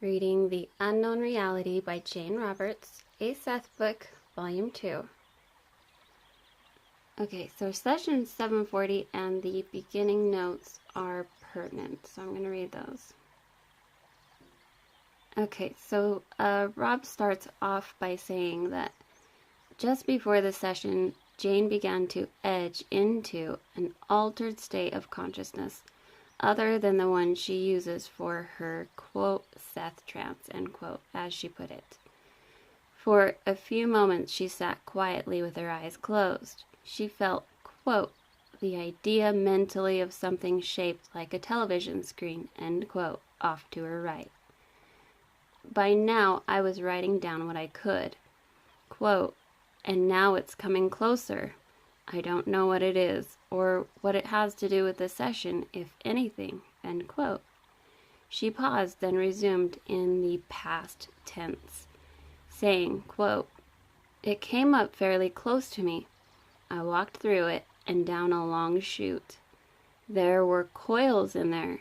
Reading The Unknown Reality by Jane Roberts, a Seth book, Volume 2. Okay, so session 740 and the beginning notes are pertinent, so I'm going to read those. Okay, so Rob starts off by saying that just before the session, Jane began to edge into an altered state of consciousness, other than the one she uses for her, quote, Seth trance, end quote, as she put it. For a few moments she sat quietly with her eyes closed. She felt, quote, the idea mentally of something shaped like a television screen, end quote, off to her right. By now I was writing down what I could. Quote, and now it's coming closer. I don't know what it is, or what it has to do with the session, if anything, end quote. She paused, then resumed in the past tense, saying, quote, it came up fairly close to me. I walked through it and down a long chute. There were coils in there.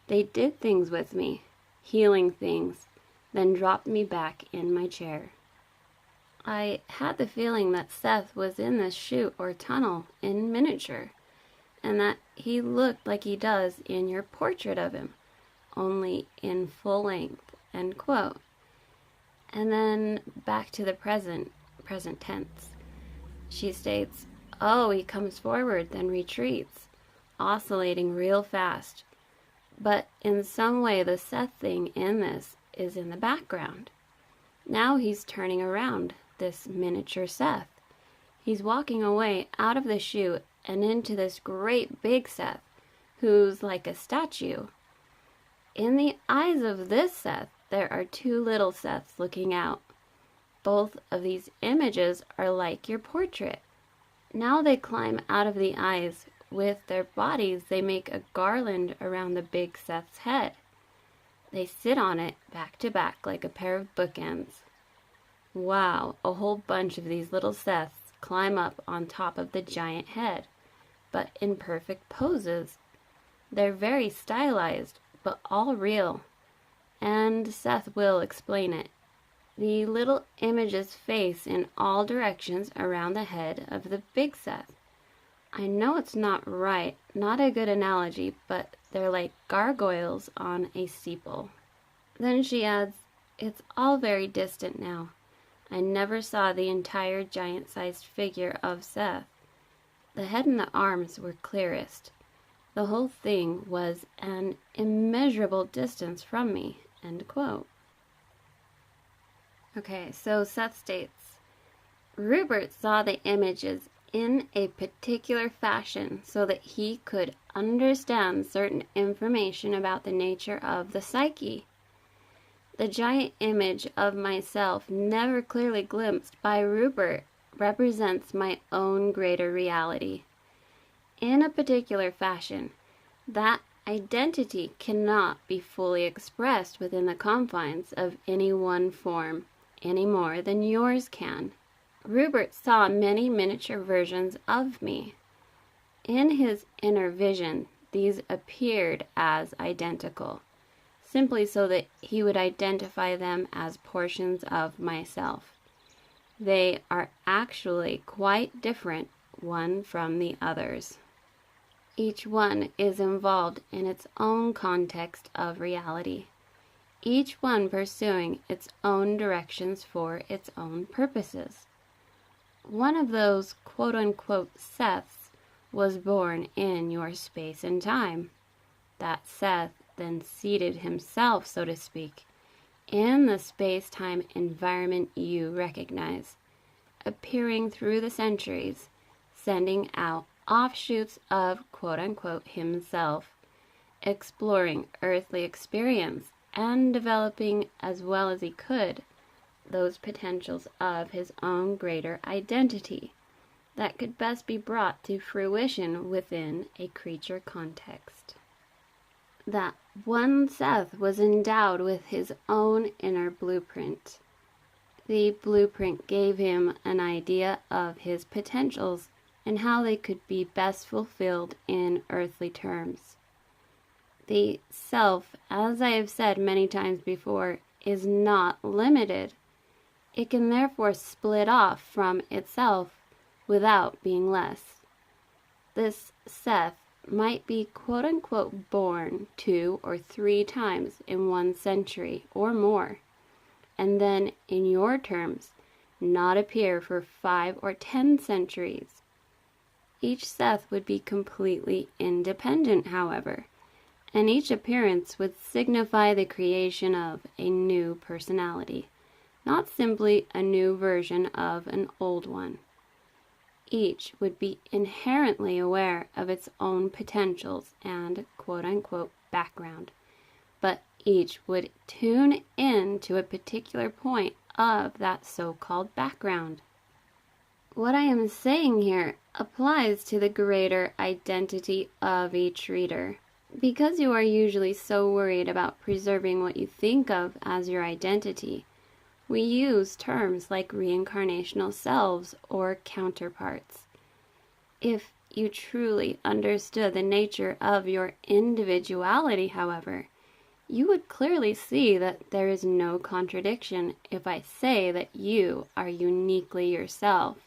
They did things with me, healing things, then dropped me back in my chair. I had the feeling that Seth was in this chute or tunnel in miniature, and that he looked like he does in your portrait of him, only in full length, end quote. And then back to the present tense. She states, oh, he comes forward, then retreats, oscillating real fast. But in some way the Seth thing in this is in the background. Now he's turning around, this miniature Seth. He's walking away out of the chute and into this great big Seth, who's like a statue. In the eyes of this Seth, there are two little Seths looking out. Both of these images are like your portrait. Now they climb out of the eyes. With their bodies, they make a garland around the big Seth's head. They sit on it back to back like a pair of bookends. Wow, a whole bunch of these little Seths climb up on top of the giant head, but in perfect poses. They're very stylized, but all real. And Seth will explain it. The little images face in all directions around the head of the big Seth. I know it's not right, not a good analogy, but they're like gargoyles on a steeple. Then she adds, it's all very distant now. I never saw the entire giant-sized figure of Seth. The head and the arms were clearest. The whole thing was an immeasurable distance from me, end quote. Okay, so Seth states, Rupert saw the images in a particular fashion so that he could understand certain information about the nature of the psyche. The giant image of myself, never clearly glimpsed by Rupert, represents my own greater reality. In a particular fashion, that identity cannot be fully expressed within the confines of any one form, any more than yours can. Rupert saw many miniature versions of me. In his inner vision, these appeared as identical, simply so that he would identify them as portions of myself. They are actually quite different one from the others. Each one is involved in its own context of reality, each one pursuing its own directions for its own purposes. One of those quote-unquote Seths was born in your space and time. That Seth then seated himself, so to speak, in the space-time environment you recognize, appearing through the centuries, sending out offshoots of quote-unquote himself, exploring earthly experience, and developing as well as he could those potentials of his own greater identity that could best be brought to fruition within a creature context. That one Seth was endowed with his own inner blueprint. The blueprint gave him an idea of his potentials and how they could be best fulfilled in earthly terms. The self, as I have said many times before, is not limited. It can therefore split off from itself without being less. This Seth might be quote-unquote born 2 or 3 times in 1 century or more, and then, in your terms, not appear for 5 or 10 centuries. Each Seth would be completely independent, however, and each appearance would signify the creation of a new personality, not simply a new version of an old one. Each would be inherently aware of its own potentials and quote-unquote background, but each would tune in to a particular point of that so-called background. What I am saying here applies to the greater identity of each reader. Because you are usually so worried about preserving what you think of as your identity, we use terms like reincarnational selves or counterparts. If you truly understood the nature of your individuality, however, you would clearly see that there is no contradiction if I say that you are uniquely yourself,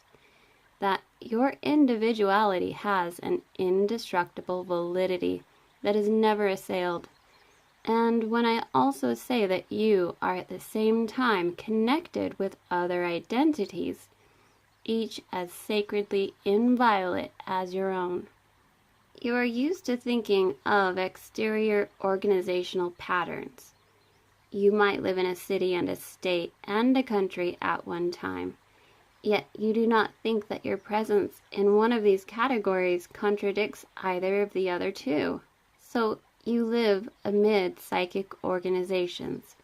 that your individuality has an indestructible validity that is never assailed. And when I also say that you are at the same time connected with other identities, each as sacredly inviolate as your own. You are used to thinking of exterior organizational patterns. You might live in a city and a state and a country at one time, yet you do not think that your presence in one of these categories contradicts either of the other two. So you live amid psychic organizations,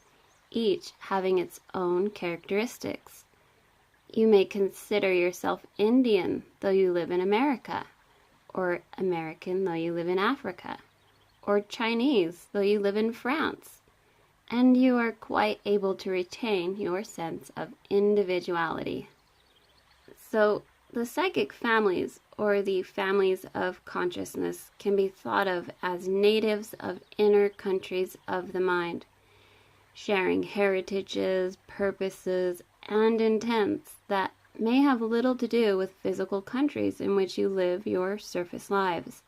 each having its own characteristics. You may consider yourself Indian, though you live in America, or American, though you live in Africa, or Chinese, though you live in France, and you are quite able to retain your sense of individuality. So, the psychic families, or the families of consciousness, can be thought of as natives of inner countries of the mind, sharing heritages, purposes, and intents that may have little to do with physical countries in which you live your surface lives.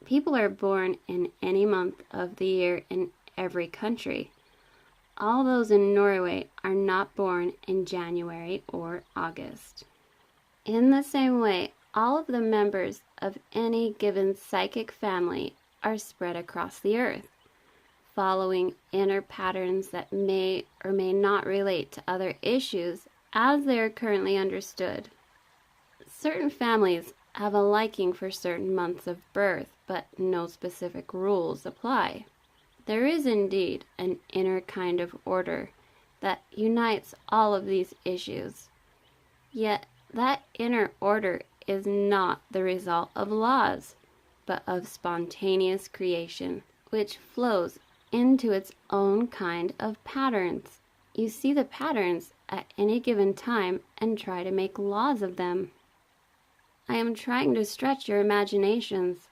People are born in any month of the year in every country. All those in Norway are not born in January or August. In the same way, all of the members of any given psychic family are spread across the earth, following inner patterns that may or may not relate to other issues as they are currently understood. Certain families have a liking for certain months of birth, but no specific rules apply. There is indeed an inner kind of order that unites all of these issues. Yet that inner order is not the result of laws, but of spontaneous creation, which flows into its own kind of patterns. You see the patterns at any given time and try to make laws of them. I am trying to stretch your imaginations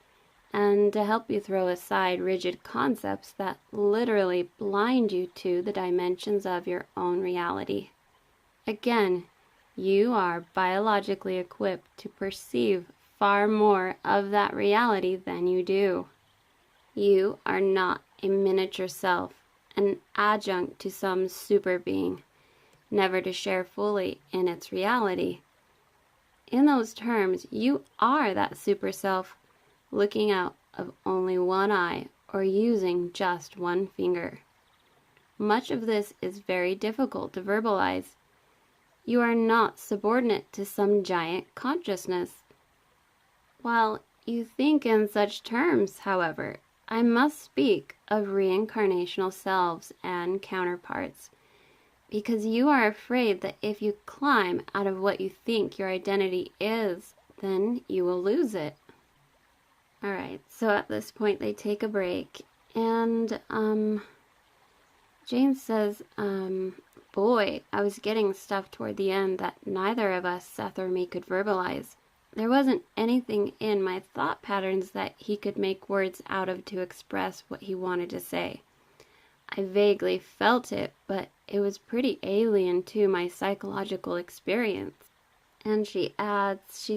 and to help you throw aside rigid concepts that literally blind you to the dimensions of your own reality. Again, you are biologically equipped to perceive far more of that reality than you do. You are not a miniature self, an adjunct to some super being, never to share fully in its reality. In those terms, you are that super self, looking out of only one eye or using just one finger. Much of this is very difficult to verbalize. You are not subordinate to some giant consciousness. While you think in such terms, however, I must speak of reincarnational selves and counterparts, because you are afraid that if you climb out of what you think your identity is, then you will lose it. Alright, so at this point they take a break, and Jane says, boy, I was getting stuff toward the end that neither of us, Seth or me, could verbalize. There wasn't anything in my thought patterns that he could make words out of to express what he wanted to say. I vaguely felt it, but it was pretty alien to my psychological experience. And she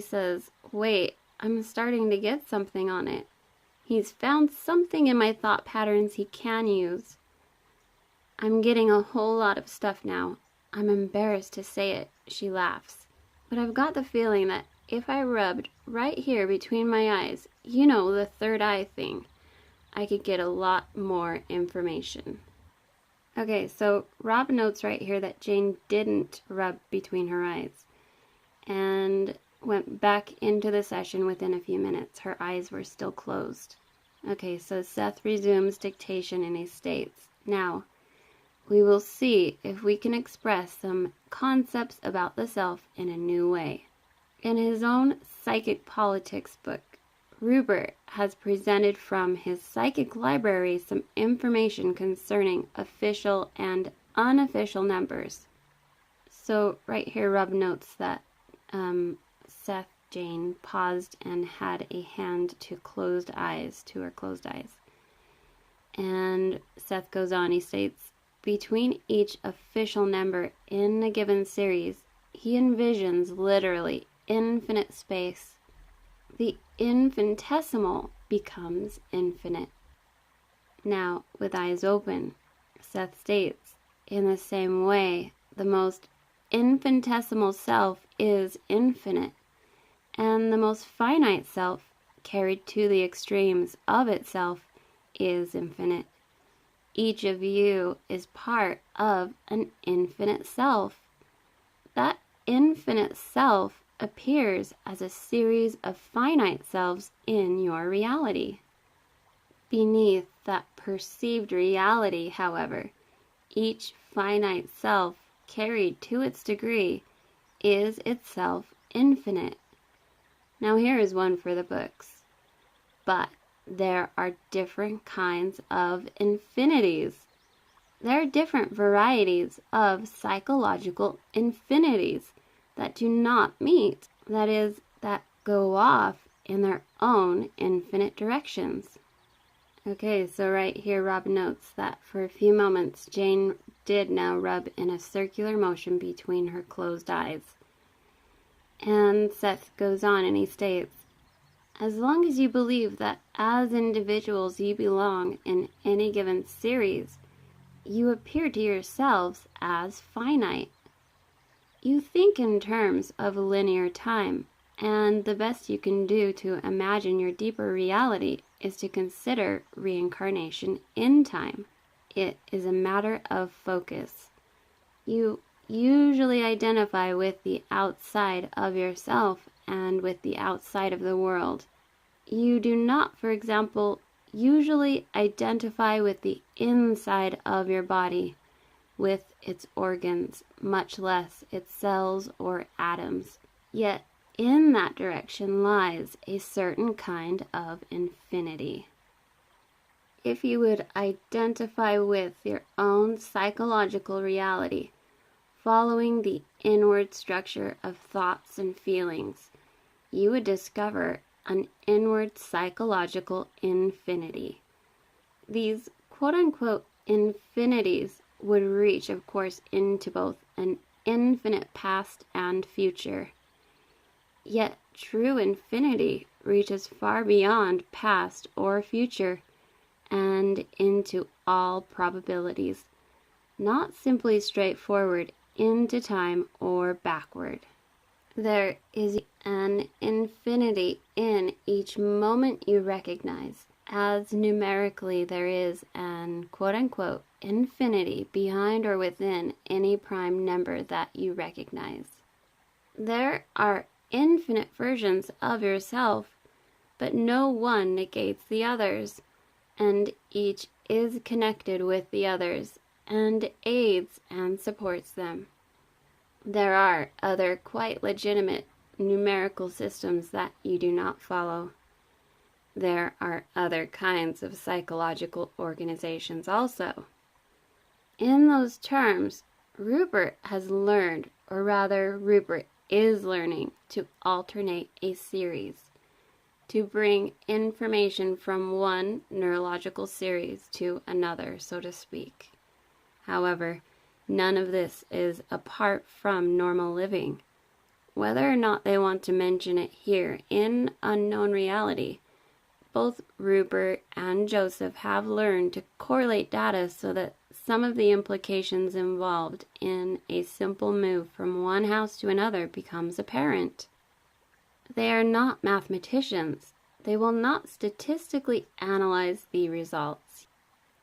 says, wait, I'm starting to get something on it. He's found something in my thought patterns he can use. I'm getting a whole lot of stuff now. I'm embarrassed to say it, she laughs. But I've got the feeling that if I rubbed right here between my eyes, you know, the third eye thing, I could get a lot more information. Okay, so Rob notes right here that Jane didn't rub between her eyes and went back into the session within a few minutes. Her eyes were still closed. Okay, so Seth resumes dictation and he states, now, we will see if we can express some concepts about the self in a new way. In his own Psychic Politics book, Rupert has presented from his psychic library some information concerning official and unofficial numbers. So right here, Rob notes that Seth Jane paused and had a hand to her closed eyes. And Seth goes on, he states, between each official number in a given series, he envisions literally infinite space. The infinitesimal becomes infinite. Now, with eyes open, Seth states, in the same way, the most infinitesimal self is infinite, and the most finite self, carried to the extremes of itself, is infinite. Each of you is part of an infinite self. That infinite self appears as a series of finite selves in your reality. Beneath that perceived reality, however, each finite self, carried to its degree, is itself infinite. Now here is one for the books. But there are different kinds of infinities. There are different varieties of psychological infinities that do not meet, that is, that go off in their own infinite directions. Okay, so right here Rob notes that for a few moments Jane did now rub in a circular motion between her closed eyes. And Seth goes on and he states, as long as you believe that as individuals you belong in any given series, you appear to yourselves as finite. You think in terms of linear time, and the best you can do to imagine your deeper reality is to consider reincarnation in time. It is a matter of focus. You usually identify with the outside of yourself and with the outside of the world. You do not, for example, usually identify with the inside of your body, with its organs, much less its cells or atoms. Yet, in that direction lies a certain kind of infinity. If you would identify with your own psychological reality, following the inward structure of thoughts and feelings, you would discover an inward psychological infinity. These quote-unquote infinities would reach, of course, into both an infinite past and future. Yet true infinity reaches far beyond past or future and into all probabilities, not simply straightforward into time or backward. There is an infinity in each moment you recognize, as numerically there is an quote-unquote infinity behind or within any prime number that you recognize. There are infinite versions of yourself, but no one negates the others, and each is connected with the others and aids and supports them. There are other quite legitimate numerical systems that you do not follow. There are other kinds of psychological organizations also. In those terms, Rupert has learned, or rather Rupert is learning to alternate a series, to bring information from one neurological series to another, so to speak. However, none of this is apart from normal living. Whether or not they want to mention it here in Unknown Reality, both Rupert and Joseph have learned to correlate data so that some of the implications involved in a simple move from one house to another becomes apparent. They are not mathematicians. They will not statistically analyze the results.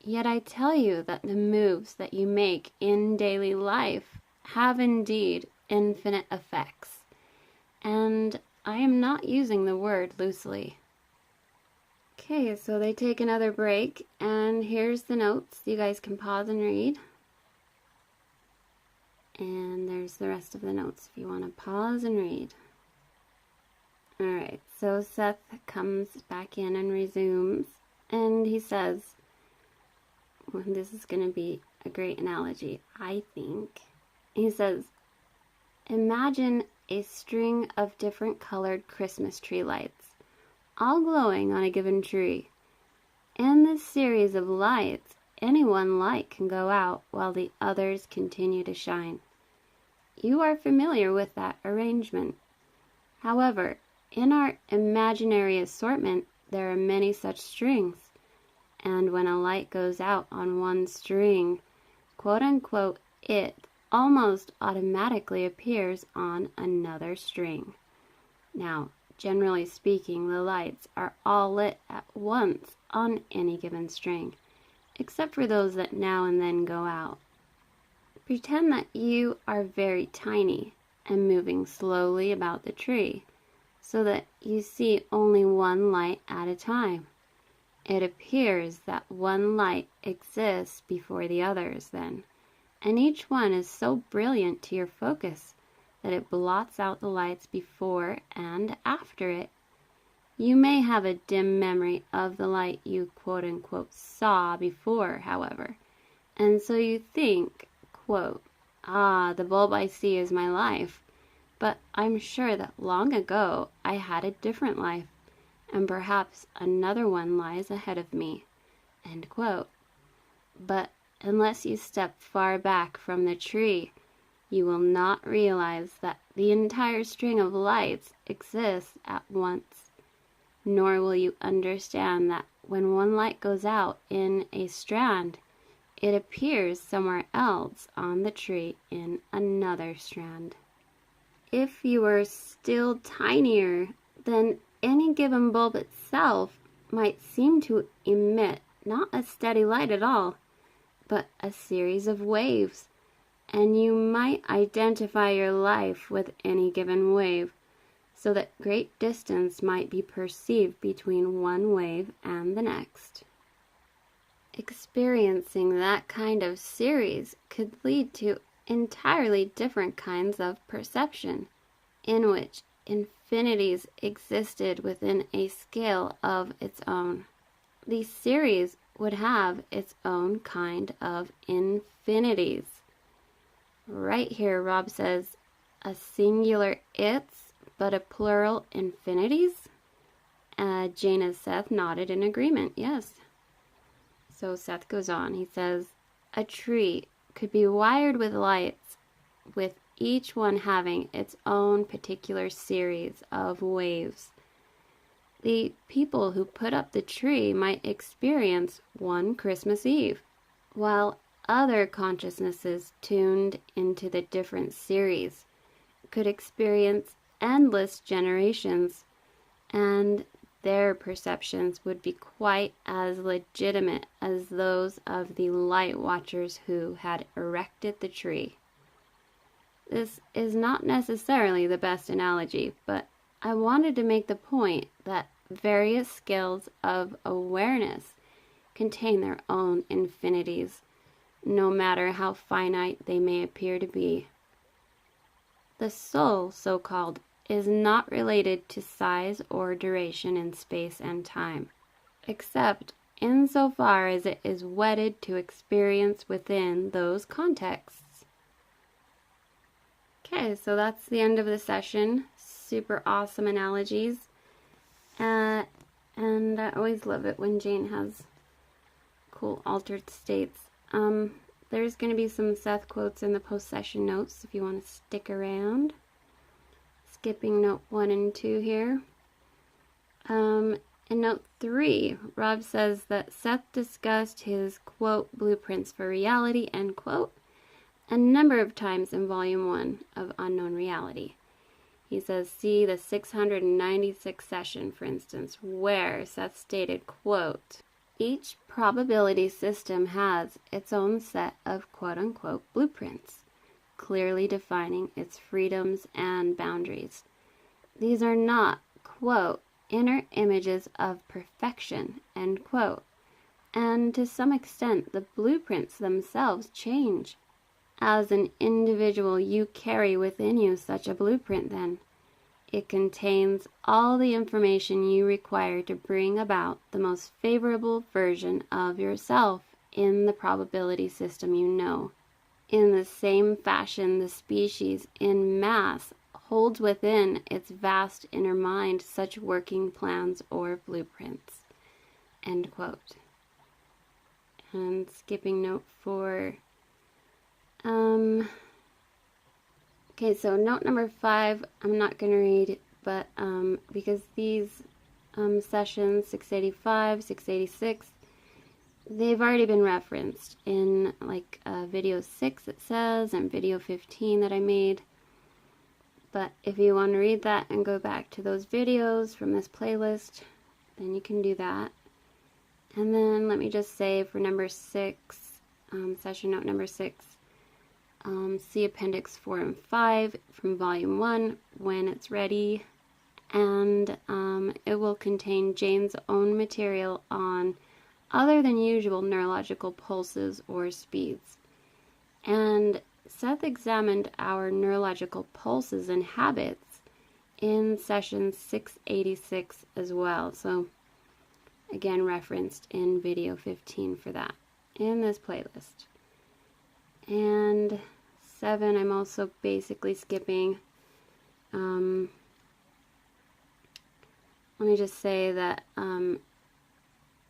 Yet I tell you that the moves that you make in daily life have indeed infinite effects. And I am not using the word loosely. Okay, so they take another break, and here's the notes. You guys can pause and read. And there's the rest of the notes if you want to pause and read. Alright, so Seth comes back in and resumes, and he says, well, this is going to be a great analogy, I think. He says, imagine a string of different colored Christmas tree lights, all glowing on a given tree. In this series of lights, any one light can go out while the others continue to shine. You are familiar with that arrangement. However, in our imaginary assortment, there are many such strings, and when a light goes out on one string, quote-unquote, it almost automatically appears on another string. Now, generally speaking, the lights are all lit at once on any given string, except for those that now and then go out. Pretend that you are very tiny and moving slowly about the tree, so that you see only one light at a time. It appears that one light exists before the others then, and each one is so brilliant to your focus that it blots out the lights before and after it. You may have a dim memory of the light you quote-unquote saw before, however, and so you think, quote, the bulb I see is my life, but I'm sure that long ago I had a different life, and perhaps another one lies ahead of me, end quote. But unless you step far back from the tree, you will not realize that the entire string of lights exists at once, nor will you understand that when one light goes out in a strand, it appears somewhere else on the tree in another strand. If you were still tinier, then any given bulb itself might seem to emit not a steady light at all, but a series of waves, and you might identify your life with any given wave, so that great distance might be perceived between one wave and the next. Experiencing that kind of series could lead to entirely different kinds of perception, in which infinities existed within a scale of its own. The series would have its own kind of infinities. Right here, Rob says, a singular its, but a plural infinities? Jane and Seth nodded in agreement, yes. So Seth goes on, he says, a tree could be wired with lights, with each one having its own particular series of waves. The people who put up the tree might experience one Christmas Eve, while other consciousnesses tuned into the different series could experience endless generations, and their perceptions would be quite as legitimate as those of the light watchers who had erected the tree. This is not necessarily the best analogy, but I wanted to make the point that various scales of awareness contain their own infinities, no matter how finite they may appear to be. The soul, so-called, is not related to size or duration in space and time, except insofar as it is wedded to experience within those contexts. Okay, so that's the end of the session. Super awesome analogies. And I always love it when Jane has cool altered states. There's going to be some Seth quotes in the post-session notes if you want to stick around. Skipping note 1 and 2 here. In note 3, Rob says that Seth discussed his, quote, blueprints for reality, end quote, a number of times in volume 1 of Unknown Reality. He says, see the 696th session, for instance, where Seth stated, quote, each probability system has its own set of quote-unquote blueprints, clearly defining its freedoms and boundaries. These are not, quote, inner images of perfection, end quote, and to some extent the blueprints themselves change. As an individual, you carry within you such a blueprint then. It contains all the information you require to bring about the most favorable version of yourself in the probability system you know. In the same fashion, the species in mass holds within its vast inner mind such working plans or blueprints. End quote. And skipping note 4. Okay, so note number 5, I'm not going to read, but because these sessions, 685, 686, they've already been referenced in like video 6 it says, and video 15 that I made. But if you want to read that and go back to those videos from this playlist, then you can do that. And then let me just say for number 6, session note number 6, see Appendix 4 and 5 from Volume 1 when it's ready, and it will contain Jane's own material on other than usual neurological pulses or speeds. And Seth examined our neurological pulses and habits in session 686 as well, so again referenced in video 15 for that in this playlist. And 7, I'm also basically skipping. Let me just say that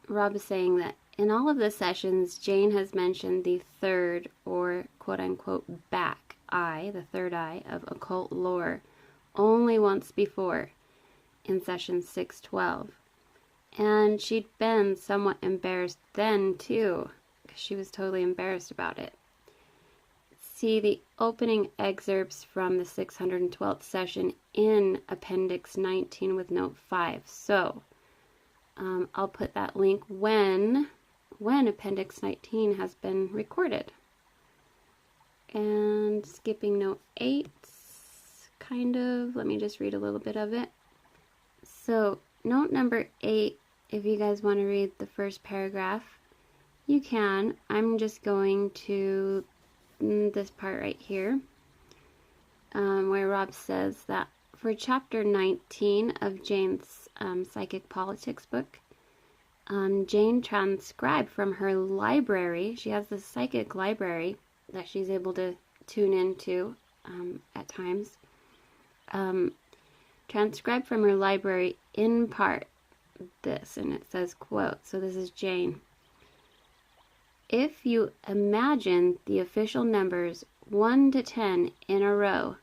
Rob is saying that in all of the sessions, Jane has mentioned the third, or quote-unquote back eye, the third eye of occult lore, only once before, in session 612. And she'd been somewhat embarrassed then, too, because she was totally embarrassed about it. See the opening excerpts from the 612th session in Appendix 19 with Note 5. So, I'll put that link when Appendix 19 has been recorded. And skipping Note 8, kind of, let me just read a little bit of it. So, Note number 8, if you guys want to read the first paragraph, you can. I'm just going to this part right here, where Rob says that for chapter 19 of Jane's Psychic Politics book, Jane transcribed from her library. She has this psychic library that she's able to tune into at times. Transcribed from her library in part this, and it says, quote, so this is Jane. If you imagine the official numbers 1 to 10 in a row,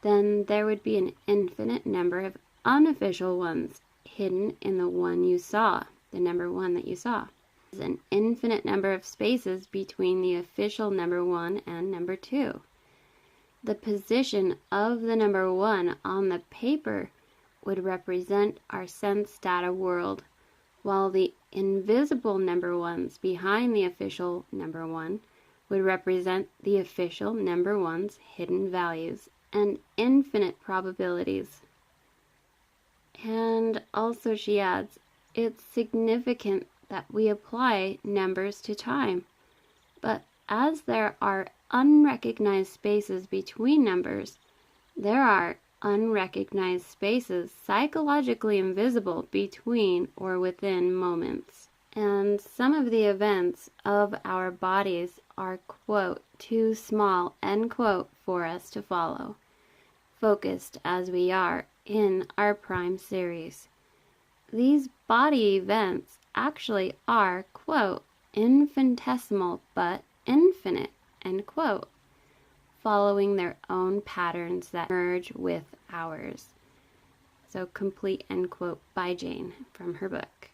then there would be an infinite number of unofficial ones hidden in the one you saw, the number 1 that you saw. There's an infinite number of spaces between the official number 1 and number 2. The position of the number 1 on the paper would represent our sense data world, while the invisible number 1s behind the official number 1 would represent the official number 1's hidden values and infinite probabilities. And also she adds, it's significant that we apply numbers to time, but as there are unrecognized spaces between numbers, there are unrecognized spaces psychologically invisible between or within moments. And some of the events of our bodies are, quote, too small, end quote, for us to follow. focused as we are in our prime series. These body events actually are, quote, infinitesimal but infinite, end quote, following their own patterns that merge with ours. So complete, end quote, by Jane from her book.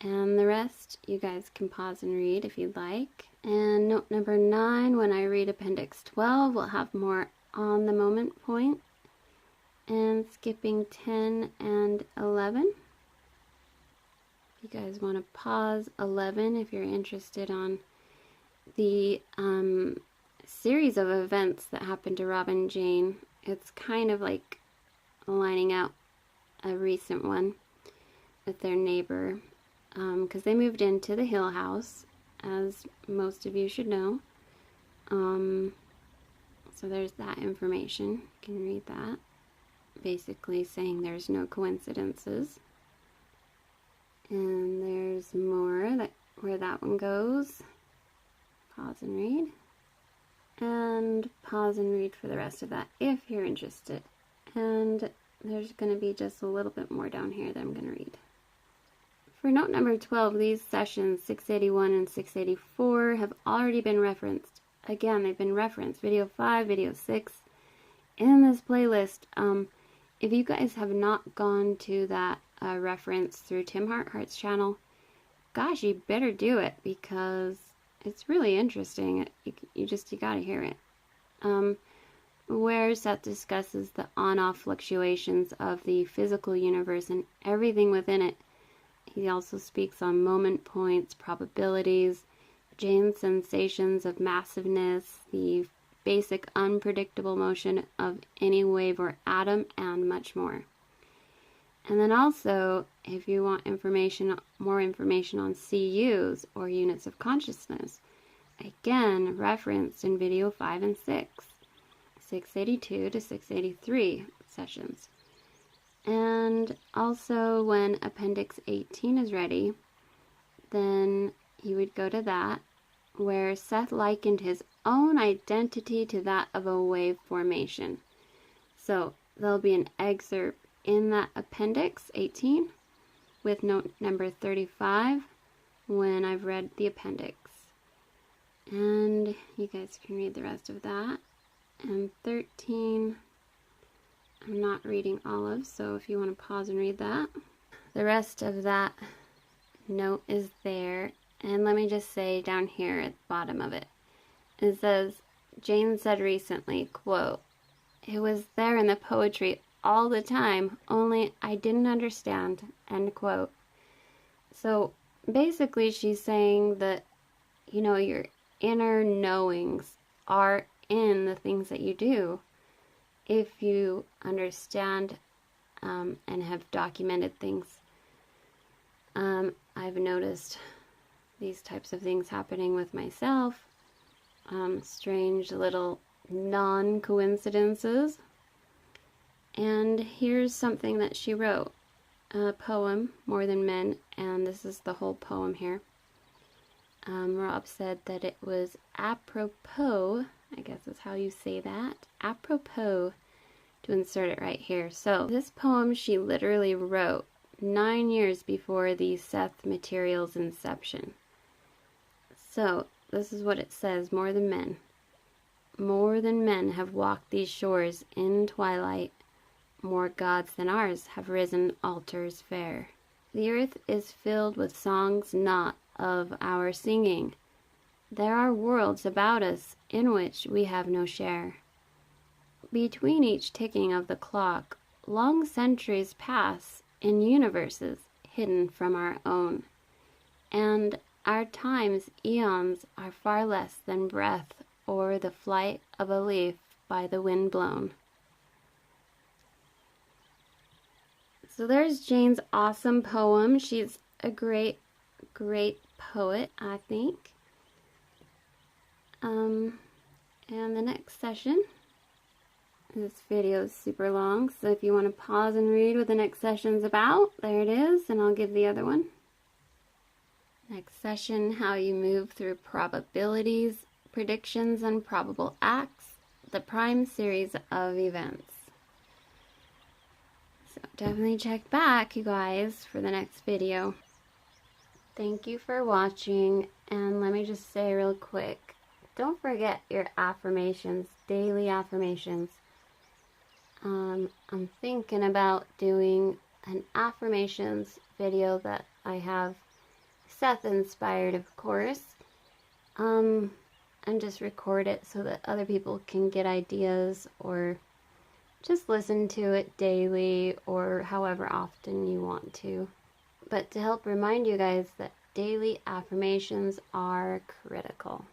And the rest, you guys can pause and read if you'd like. And note number 9, when I read Appendix 12, we'll have more on the moment point. And skipping 10 and 11. If you guys want to pause 11 if you're interested on the series of events that happened to Rob and Jane. It's kind of like lining out a recent one with their neighbor, because they moved into the Hill House, as most of you should know. So there's that information. You can read that. Basically saying there's no coincidences. And there's more where that one goes. Pause and read. And pause and read for the rest of that if you're interested. And there's going to be just a little bit more down here that I'm going to read. For note number 12, these sessions 681 and 684 have already been referenced. Again, they've been referenced. Video 5, video 6 in this playlist. If you guys have not gone to that reference through Tim Harthart's channel, gosh, you better do it, because it's really interesting. You gotta hear it. Where Seth discusses the on-off fluctuations of the physical universe and everything within it. He also speaks on moment points, probabilities, Jane's sensations of massiveness, the basic unpredictable motion of any wave or atom, and much more. And then also, if you want more information on CUs, or units of consciousness, again, referenced in video 5 and 6, 682 to 683 sessions. And also, when Appendix 18 is ready, then you would go to that, where Seth likened his own identity to that of a wave formation. So there'll be an excerpt in that Appendix 18 with note number 35 when I've read the appendix. And you guys can read the rest of that. And 13, I'm not reading all of, so if you want to pause and read that. The rest of that note is there. And let me just say down here at the bottom of it, it says, Jane said recently, quote, "It was there in the poetry all the time, only I didn't understand," end quote. So basically she's saying that, your inner knowings are in the things that you do if you understand and have documented things. I've noticed these types of things happening with myself. Strange little non-coincidences. And here's something that she wrote. A poem, More Than Men, and this is the whole poem here. Rob said that it was apropos, I guess is how you say that, apropos, to insert it right here. So this poem she literally wrote 9 years before the Seth material's inception. So this is what it says, More than men. More than men have walked these shores in twilight. More gods than ours have risen altars fair. The earth is filled with songs not of our singing. There are worlds about us in which we have no share. Between each ticking of the clock, long centuries pass in universes hidden from our own. And our time's eons are far less than breath or the flight of a leaf by the wind blown. So there's Jane's awesome poem. She's a great, great poet, I think. And the next session, this video is super long, so if you want to pause and read what the next session's about, there it is, and I'll give the other one. Next session, how you move through probabilities, predictions, and probable acts. the prime series of events. So definitely check back, you guys, for the next video. Thank you for watching, and let me just say real quick, don't forget your affirmations, daily affirmations. I'm thinking about doing an affirmations video that I have Seth inspired, of course, and just record it so that other people can get ideas or just listen to it daily or however often you want to. But to help remind you guys that daily affirmations are critical.